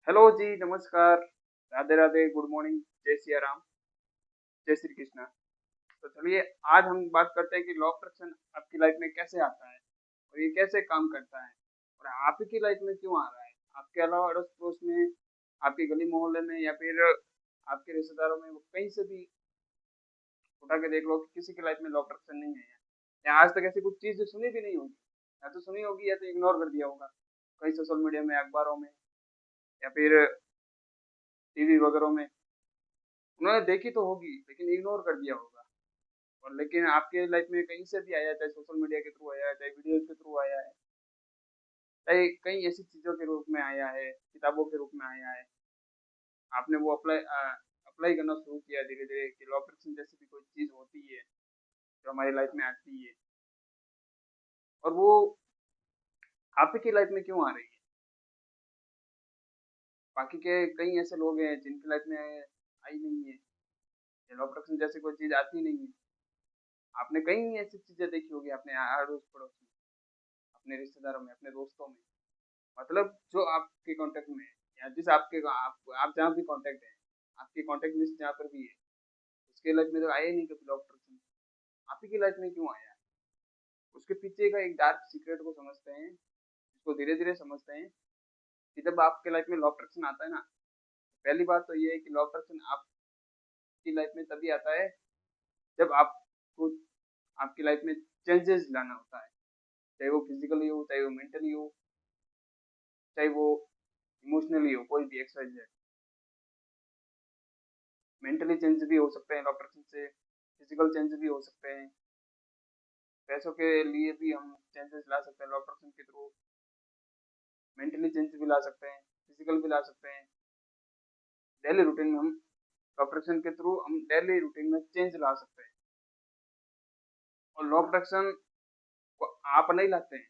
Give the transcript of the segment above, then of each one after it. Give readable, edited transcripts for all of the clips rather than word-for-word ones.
Hello जी, नमस्कार, Radhe Radhe, good morning, जय सिया राम, जय श्री कृष्णा। तो चलिए, आज हम बात करते हैं कि लॉ ऑफ अट्रैक्शन आपकी लाइफ में कैसे आता है और ये कैसे काम करता है और आपकी लाइफ में क्यों आ रहा है। आपके अलावा अड़ोस पड़ोस में, आपकी गली मोहल्ले में या फिर आपके रिश्तेदारों में, वो कहीं से भी उठा के देख लो कि किसी की लाइफ में लॉ ऑफ अट्रैक्शन नहीं है या आज तक ऐसी कुछ चीज सुनी भी नहीं होगी। या तो सुनी होगी या तो इग्नोर कर दिया होगा, कहीं सोशल मीडिया में, अखबारों में या फिर टीवी वगैरह में उन्होंने देखी तो होगी लेकिन इग्नोर कर दिया होगा। और लेकिन आपके लाइफ में कहीं से भी आया, चाहे सोशल मीडिया के थ्रू आया है, चाहे वीडियोज के थ्रू आया है, चाहे कई ऐसी चीजों के रूप में आया है, किताबों के रूप में आया है, आपने वो अप्लाई अप्लाई करना शुरू किया धीरे धीरे कि लॉ अट्रैक्शन जैसी भी कोई चीज होती है जो हमारी लाइफ में आती है और वो आपकी लाइफ में क्यों आ रही है। बाकी के कई ऐसे लोग हैं जिनकी लाइफ में आई नहीं है, लॉ अट्रैक्शन जैसी कोई चीज आती नहीं है। आपने कई ऐसी चीजें देखी होगी अपने अड़ोस पड़ोस में, अपने रिश्तेदारों में, अपने दोस्तों में, मतलब जो आपके कांटेक्ट में है या जिस आपके आप जहाँ भी कांटेक्ट है, आपकी कांटेक्ट लिस्ट जहाँ पर भी है, उसके लाइफ में तो आया ही नहीं कभी डॉक्टर से। आप ही की लाइफ में क्यों आया। उसके पीछे का एक डार्क सीक्रेट को समझते हैं, इसको धीरे धीरे समझते हैं कि जब आपके लाइफ में लॉ अट्रैक्शन आता है ना, पहली बात तो ये है कि लॉ अट्रैक्शन आपकी लाइफ में तभी आता है जब आपको आपकी लाइफ में चेंजेस लाना होता है, चाहे वो फिजिकली हो, चाहे वो मेंटली हो, चाहे वो इमोशनली हो, कोई भी एक्सरसाइज। मेंटली चेंज भी हो सकते हैं डॉक्टर से, फिजिकल चेंज भी हो सकते हैं, पैसों के लिए भी हम चेंजेस ला सकते हैं डॉक्टर के थ्रू, मेंटली चेंज भी ला सकते हैं, फिजिकल भी ला सकते हैं। डेली रूटीन में हम डॉक्टर के थ्रू हम डेली रूटीन में चेंज ला सकते हैं। और लॉ प्रोडक्शन को आप नहीं लाते हैं,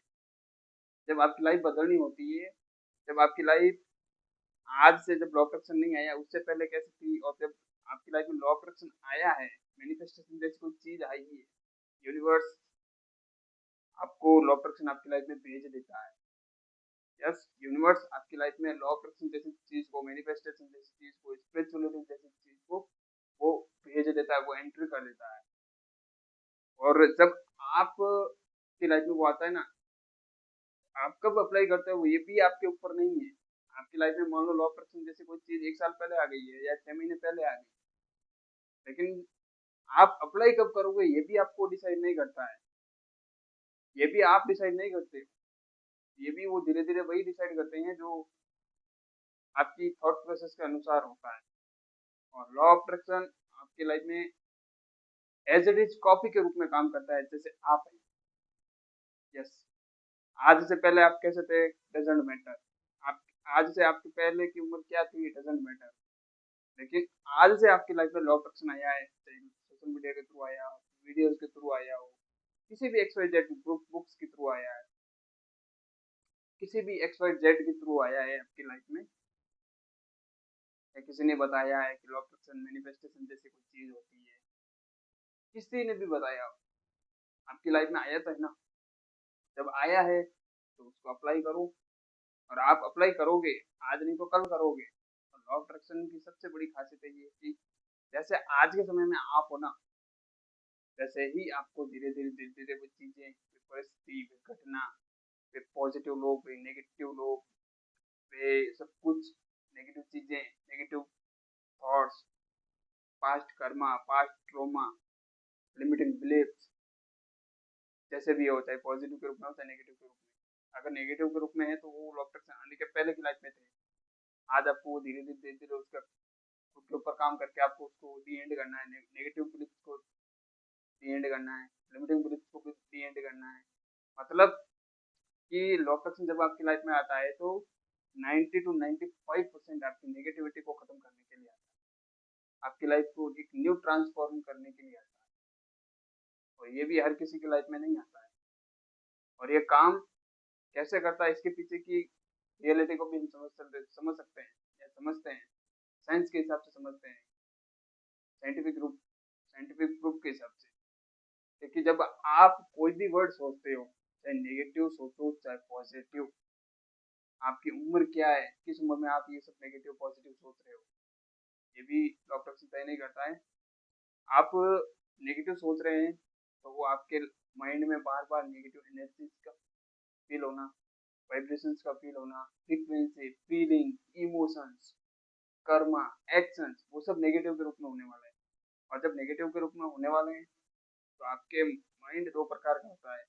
जब आपकी लाइफ बदलनी होती है, जब आपकी लाइफ आज से, जब लॉ प्रोडक्शन नहीं आया उससे पहले कैसी थी, और जब आपकी लाइफ में लॉ प्रोडक्शन आया है, मैनिफेस्टेशन जैसी कोई चीज आई है, यूनिवर्स आपको लॉ प्रोडक्शन आपकी लाइफ में भेज देता है। यस, यूनिवर्स आपकी लाइफ में लॉ ऑफ अट्रैक्शन जैसी चीज को, मैनिफेस्टेशन जैसी चीज को, स्पिरिचुअलिटी जैसी चीज को वो भेज देता है, वो एंट्री कर देता है। और जब आप की लाइफ में वो आता है ना, आप कब अप्लाई करते हो वो ये भी आपके ऊपर नहीं है। आपकी लाइफ में मान लो लॉ ऑफ अट्रैक्शन जैसी कोई चीज एक साल पहले आ गई है या 6 महीने पहले आ गई, लेकिन आप अप्लाई कब करोगे ये भी आपको डिसाइड नहीं करता है, ये भी आप डिसाइड नहीं करते हो। ये भी वो धीरे धीरे वही डिसाइड करते हैं जो आपकी थॉट प्रोसेस के अनुसार होता है। और लॉ ऑफ अट्रैक्शन आपकी लाइफ में एज इट इज कॉपी के रूप में काम करता है, जैसे आप हैं। यस, आज से पहले आप कैसे थे डजेंट मैटर, आप आज से आपके पहले की उम्र क्या थी डजेंट मैटर, लेकिन आज से आपकी लाइफ में लॉ ऑफ अट्रैक्शन आया है, चाहे सोशल मीडिया के थ्रू आया हो, वीडियोस के थ्रू आया हो, किसी भी एक्स वाई जेड बुक्स के थ्रू आया है, किसी भी एक्स वाई जेड के थ्रू आया है आपकी लाइफ में, या किसी ने बताया है कि लॉ ऑफ अट्रैक्शन मैनिफेस्टेशन जैसी कोई चीज होती है, किसी ने भी बताया हो, आपकी लाइफ में आया तो है ना। जब आया है तो उसको अप्लाई करो, और आप अप्लाई करोगे, आज नहीं तो कल करोगे। और लॉ ऑफ अट्रैक्शन की सबसे बड़ी खासियत ये है कि जैसे आज के समय में आप हो ना, वैसे ही आपको धीरे धीरे धीरे धीरे वो चीजें, फिर परिस्थिति, फिर घटना, फिर पॉजिटिव लोग, फिर नेगेटिव लोग, फिर सब कुछ, नेगेटिव चीजें, negative thoughts, past Karma, past trauma, limiting beliefs, जैसे भी हो, चाहे पॉजिटिव के रूप में हो चाहे नेगेटिव के रूप में। अगर नेगेटिव के रूप में है तो वो लॉ ऑफ अट्रैक्शन आने के पहले की लाइफ में थे, आज आपको वो धीरे धीरे धीरे धीरे उसका खुद के ऊपर काम करके आपको उसको डी एंड करना है, नेगेटिव बिलीफ को डी एंड करना है, लिमिटिंग बिलीफ को भी डी एंड करना है। मतलब कि लॉ ऑफ अट्रैक्शन जब आपकी लाइफ में आता है तो 90 to 95% आपकी नेगेटिविटी को खत्म करने के लिए आता है, आपकी लाइफ को एक न्यू ट्रांसफॉर्म करने के लिए आता है। और ये भी हर किसी की लाइफ में नहीं आता है। और ये काम कैसे करता है, इसके पीछे की रियलिटी को भी हम समझ सकते हैं या समझते हैं, साइंस के हिसाब से समझते हैं, साइंटिफिक प्रूफ के हिसाब से। क्योंकि जब आप कोई भी वर्ड सोचते हो, चाहे नेगेटिव सोचो चाहे पॉजिटिव, आपकी उम्र क्या है, किस उम्र में आप ये सब नेगेटिव पॉजिटिव सोच रहे हो, ये भी लॉ ऑफ अट्रैक्शन तय नहीं करता है। आप नेगेटिव सोच रहे हैं तो वो आपके माइंड में बार बार नेगेटिव एनर्जीज का फील होना, वाइब्रेशंस का फील होना, frequency, feeling, emotions, Karma, actions, वो सब नेगेटिव के रूप में होने वाला है। और जब नेगेटिव के रूप में होने वाले हैं तो आपके माइंड दो प्रकार का होता है।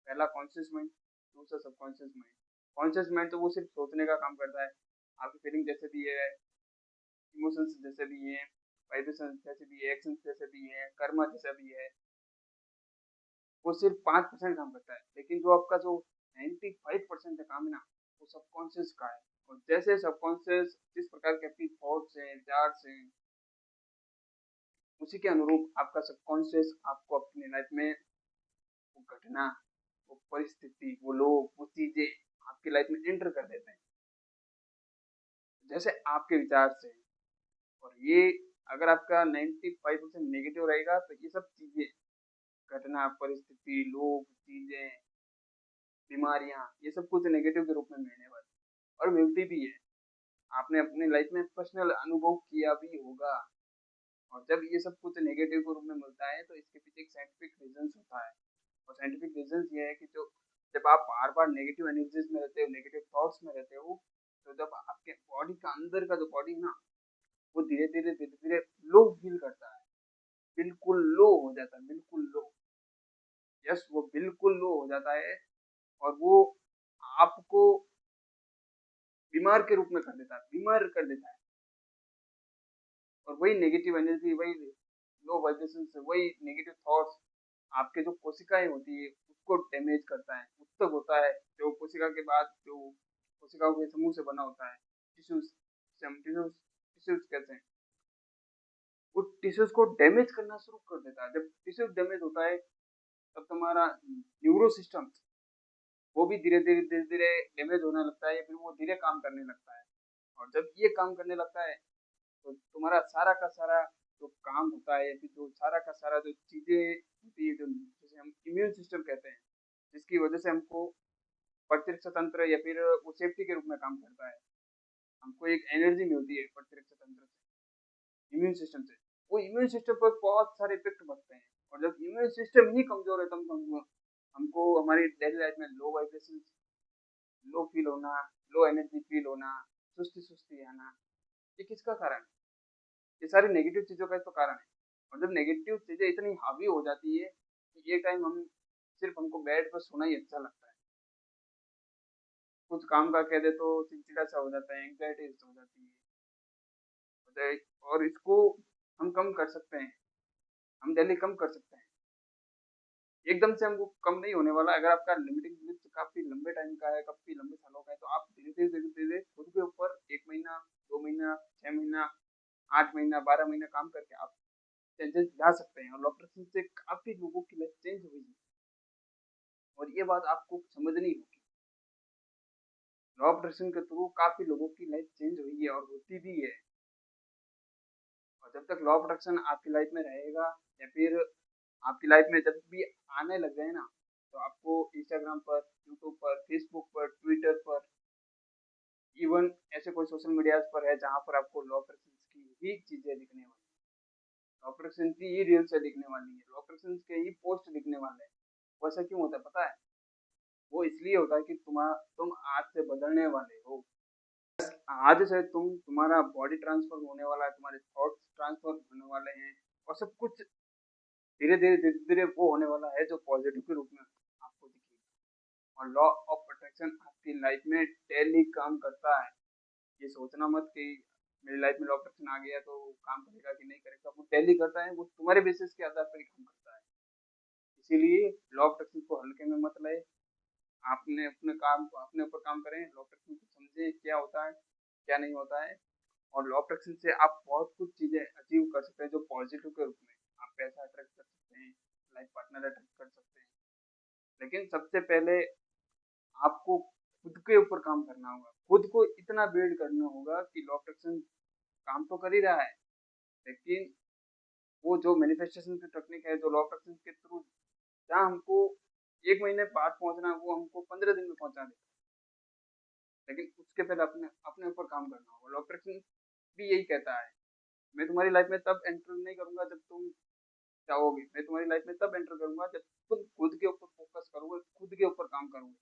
पहला कॉन्शियस माइंड, दूसरा सबकॉन्शियस माइंड। कॉन्शियस माइंड तो वो सिर्फ सोचने का काम करता है, आपकी फीलिंग जैसे भी है, इमोशंस जैसे भी हैं, वाइब्रेशंस जैसे भी है, एक्शंस जैसे भी है, कर्मा जैसा भी है, वो सिर्फ 5% काम करता है। लेकिन जो आपका जो 95% काम है ना, वो सबकॉन्शियस का है। और जैसे सबकॉन्शियस जिस प्रकार के आपकी थॉट्स हैं, विचार्स हैं, उसी के अनुरूप आपका सबकॉन्शियस आपको अपनी लाइफ में वो घटना, वो परिस्थिति, वो लोग, वो चीजें आपकी लाइफ में एंटर कर देते हैं जैसे आपके विचार से। और ये अगर आपका 95% नेगेटिव रहेगा तो ये सब चीजें, घटना, परिस्थिति, लोग, चीजें, बीमारियां, ये सब कुछ नेगेटिव के रूप में मिलने वाली और मिलती भी है। आपने अपनी लाइफ में पर्सनल अनुभव किया भी होगा। और जब ये सब कुछ नेगेटिव के रूप में मिलता है तो इसके पीछे एक साइंटिफिक रीजन होता है। और साइंटिफिक रीजन ये है कि जो जब आप बार बार नेगेटिव एनर्जीज में रहते हो, नेगेटिव थॉट्स में रहते हो, तो जब आपके बॉडी का अंदर का जो बॉडी है ना, वो धीरे धीरे लो फील करता है, बिल्कुल लो हो जाता है, बिल्कुल लो। यस, वो बिल्कुल लो हो जाता है और वो आपको बीमार के रूप में कर देता है, बीमार कर देता है। और वही नेगेटिव एनर्जी, वही लो वाइब्रेशन से, वही नेगेटिव थॉट्स आपके जो कोशिकाएं होती है उसको डैमेज करता है, ऊतक होता है जो कोशिका के बाद जो कोशिकाओं के समूह से बना होता है, टिश्यूज, हम टिश्यूज टिश्यूज कहते हैं, वो टिश्यूज को डैमेज करना शुरू कर देता है। जब टिश्यूज डैमेज होता है तब तुम्हारा न्यूरो सिस्टम वो भी धीरे धीरे डैमेज होने लगता है, या फिर वो धीरे काम करने लगता है। और जब ये काम करने लगता है तो तुम्हारा सारा का सारा जो काम होता है, या फिर जो सारा का सारा जो चीजें होती है, जो जिसे हम इम्यून सिस्टम कहते हैं, जिसकी वजह से हमको प्रतिरक्षा तंत्र या फिर वो सेफ्टी के रूप में काम करता है, हमको एक एनर्जी मिलती है प्रतिरक्षा तंत्र से, इम्यून सिस्टम से। वो इम्यून सिस्टम पर बहुत सारे इफेक्ट पड़ते हैं। और जब इम्यून सिस्टम ही कमजोर है तब हमको हमारी डेली लाइफ में लो वाइब्रेशन, लो फील होना, लो एनर्जी फील होना, सुस्ती सुस्ती आना, ये किसका कारण है? ये सारी नेगेटिव चीजों का तो कारण है। और जब नेगेटिव चीजें इतनी हावी हो जाती है कि ये टाइम हम सिर्फ हमको बेड पर सोना ही अच्छा लगता है, कुछ काम का कह दे तो चिड़चिड़ा सा हो जाता है, एंग्जाइटी हो जाती है। और इसको हम कम कर सकते हैं, हम डेली कम कर सकते हैं। एकदम से हमको कम नहीं होने वाला। अगर आपका लिमिटिंग बिलीफ काफी लंबे टाइम का है, काफी लंबे सालों का है, तो आप धीरे धीरे खुद के ऊपर 1 महीना, 2 महीना, 6 महीना, 8 महीना, 12 महीना काम करके आप चेंजेस ला सकते हैं। और डॉक्टर से काफी लोगों की लाइफ चेंज हुई है और ये बात आपको समझनी होगी। लॉ ऑफ अट्रैक्शन के थ्रू काफी लोगों की लाइफ चेंज हुई है और होती भी है। और जब तक लॉ ऑफ अट्रैक्शन आपकी लाइफ में रहेगा, या फिर आपकी लाइफ में जब भी आने लग जाए ना, तो आपको इंस्टाग्राम पर, यूट्यूब पर, फेसबुक पर, ट्विटर पर, इवन ऐसे कोई सोशल मीडिया पर है जहाँ पर आपको लॉ ऑफ अट्रैक्शन की ही चीजें दिखने वाली है, लॉ ऑफ अट्रैक्शन की ही रील्स दिखने वाली है, लॉ ऑफ अट्रैक्शन के ही पोस्ट दिखने वाले हैं। वैसा क्यों होता है पता है? वो इसलिए होता है कि तुम आज से बदलने वाले हो। आज से तुम्हारा बॉडी ट्रांसफर होने वाला है, तुम्हारे थॉट्स ट्रांसफर होने वाले हैं, और सब कुछ धीरे धीरे वो होने वाला है जो पॉजिटिव के रूप में आपको दिखेगा। और लॉ ऑफ अट्रैक्शन आपकी लाइफ में डेली काम करता है। ये सोचना मत कि मेरी लाइफ में लॉ ऑफ अट्रैक्शन आ गया तो काम करेगा कि नहीं करेगा, वो डेली करता है, वो तुम्हारे बेसिस के आधार पर ही काम करता है। इसीलिए लॉ ऑफ अट्रैक्शन को हल्के में मत ले। आपने अपने काम को अपने ऊपर काम करें, लॉ ऑफ अट्रैक्शन को समझे क्या होता है, क्या नहीं होता है। और लॉ ऑफ अट्रैक्शन से आप बहुत कुछ चीजें अचीव कर सकते हैं जो पॉजिटिव के रूप में। आप पैसा अट्रैक्ट कर सकते हैं, लाइफ पार्टनर अट्रैक्ट कर सकते हैं। लेकिन सबसे पहले आपको खुद के ऊपर काम करना होगा, खुद को इतना बिल्ड करना होगा कि लॉ ऑफ अट्रैक्शन काम तो कर ही रहा है, लेकिन वो जो मैनिफेस्टेशन की टेक्निक है, जो लॉ ऑफ अट्रैक्शन के थ्रू जहाँ हमको 1 महीने बाद पहुंचना है, वो हमको 15 दिन में पहुंचा देगा। लेकिन उसके पहले अपने अपने ऊपर काम करना होगा। लॉ ऑफ अट्रैक्शन भी यही कहता है, मैं तुम्हारी लाइफ में तब एंटर नहीं करूंगा जब तुम चाहोगे, मैं तुम्हारी लाइफ में तब एंटर करूंगा जब तुम खुद के ऊपर फोकस करोगे, खुद के ऊपर काम करोगे।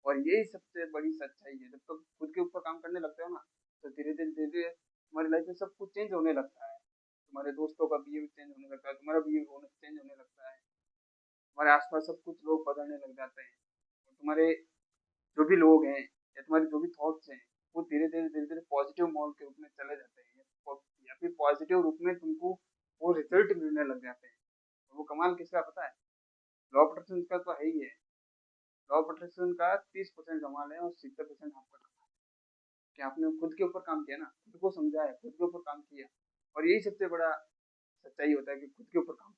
और यही सबसे बड़ी सच्चाई है, जब तुम खुद के ऊपर काम करने लगते हो ना, तो धीरे धीरे तुम्हारी लाइफ में सब कुछ चेंज होने लगता है। तुम्हारे दोस्तों का बिहेवियर चेंज होने लगता है, तुम्हारा बिहेवियर होने चेंज होने लगता है, तुम्हारे आसपास सब कुछ लोग बदलने लग जाते हैं। और तुम्हारे जो भी लोग हैं या तुम्हारे जो भी थॉट्स हैं, वो धीरे धीरे पॉजिटिव मोड के रूप में चले जाते हैं, या फिर पॉजिटिव रूप में तुमको वो रिजल्ट मिलने लग जाते हैं। और वो कमाल किसका पता है? लॉ ऑफ अट्रैक्शन का तो है ही है। लॉ ऑफ अट्रैक्शन का 30% कमाल है और 70% आपका कमाल है कि आपने खुद के ऊपर काम किया ना, खुद को समझा है, खुद के ऊपर काम किया। और यही सबसे बड़ा सच्चाई होता है कि खुद के ऊपर काम